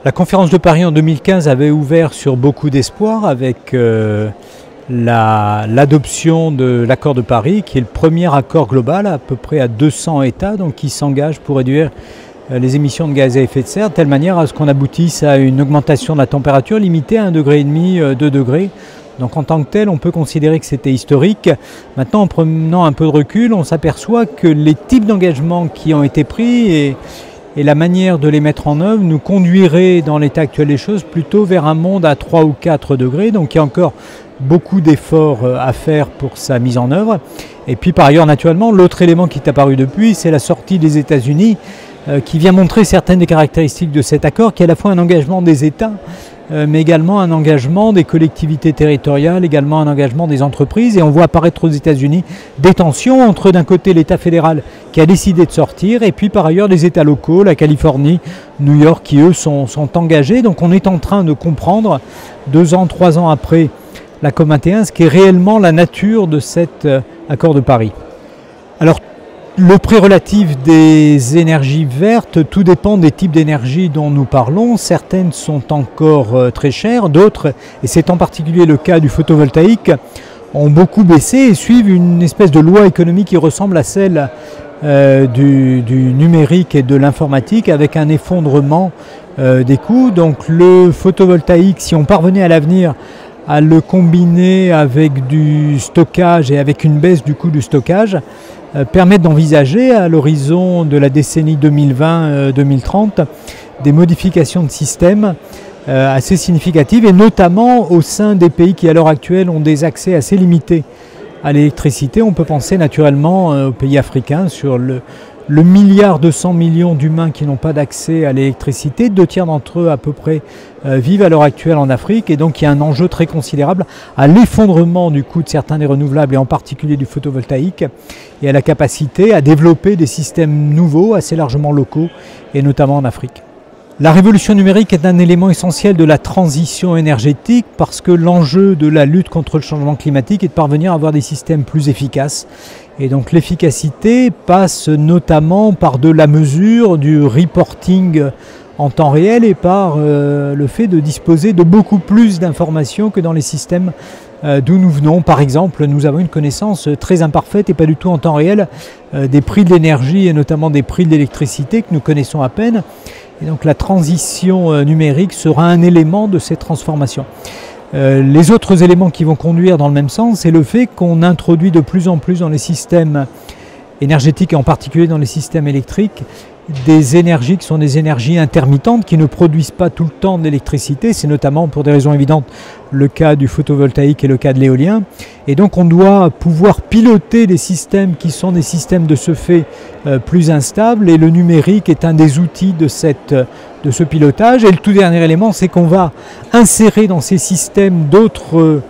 La conférence de Paris en 2015 avait ouvert sur beaucoup d'espoir avec l'adoption de l'accord de Paris, qui est le premier accord global à peu près à 200 États, donc qui s'engagent pour réduire les émissions de gaz à effet de serre, de telle manière à ce qu'on aboutisse à une augmentation de la température limitée à 1,5 degré, 2 degrés. Donc en tant que tel, on peut considérer que c'était historique. Maintenant, en prenant un peu de recul, on s'aperçoit que les types d'engagements qui ont été pris et la manière de les mettre en œuvre nous conduirait dans l'état actuel des choses plutôt vers un monde à 3 ou 4 degrés. Donc il y a encore beaucoup d'efforts à faire pour sa mise en œuvre. Et puis par ailleurs, naturellement, l'autre élément qui est apparu depuis, c'est la sortie des États-Unis qui vient montrer certaines des caractéristiques de cet accord, qui est à la fois un engagement des États, mais également un engagement des collectivités territoriales, également un engagement des entreprises. Et on voit apparaître aux États-Unis des tensions entre d'un côté l'État fédéral qui a décidé de sortir et puis par ailleurs les États locaux, la Californie, New York, qui eux sont engagés. Donc on est en train de comprendre, 2 ans, 3 ans après la COP21, ce qui est réellement la nature de cet accord de Paris. Alors, le prix relatif des énergies vertes, tout dépend des types d'énergie dont nous parlons. Certaines sont encore très chères, d'autres, et c'est en particulier le cas du photovoltaïque, ont beaucoup baissé et suivent une espèce de loi économique qui ressemble à celle du numérique et de l'informatique, avec un effondrement des coûts. Donc le photovoltaïque, si on parvenait à l'avenir à le combiner avec du stockage et avec une baisse du coût du stockage, permettent d'envisager à l'horizon de la décennie 2020-2030 des modifications de système assez significatives, et notamment au sein des pays qui à l'heure actuelle ont des accès assez limités à l'électricité. On peut penser naturellement aux pays africains, sur le 1,2 milliard d'humains qui n'ont pas d'accès à l'électricité. 2 tiers d'entre eux à peu près vivent à l'heure actuelle en Afrique, et donc il y a un enjeu très considérable à l'effondrement du coût de certains des renouvelables et en particulier du photovoltaïque, et à la capacité à développer des systèmes nouveaux assez largement locaux et notamment en Afrique. La révolution numérique est un élément essentiel de la transition énergétique, parce que l'enjeu de la lutte contre le changement climatique est de parvenir à avoir des systèmes plus efficaces. Et donc l'efficacité passe notamment par de la mesure, du reporting en temps réel, et par le fait de disposer de beaucoup plus d'informations que dans les systèmes d'où nous venons. Par exemple, nous avons une connaissance très imparfaite et pas du tout en temps réel des prix de l'énergie et notamment des prix de l'électricité que nous connaissons à peine. Et donc la transition numérique sera un élément de cette transformation. Les autres éléments qui vont conduire dans le même sens, c'est le fait qu'on introduit de plus en plus dans les systèmes énergétiques, et en particulier dans les systèmes électriques, des énergies qui sont des énergies intermittentes, qui ne produisent pas tout le temps de l'électricité. C'est notamment, pour des raisons évidentes, le cas du photovoltaïque et le cas de l'éolien. Et donc on doit pouvoir piloter des systèmes qui sont des systèmes de ce fait plus instables, et le numérique est un des outils de ce pilotage. Et le tout dernier élément, c'est qu'on va insérer dans ces systèmes d'autres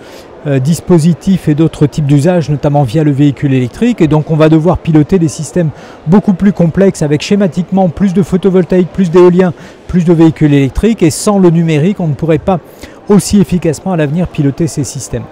dispositifs et d'autres types d'usages, notamment via le véhicule électrique, et donc on va devoir piloter des systèmes beaucoup plus complexes avec schématiquement plus de photovoltaïque, plus d'éolien, plus de véhicules électriques, et sans le numérique on ne pourrait pas aussi efficacement à l'avenir piloter ces systèmes.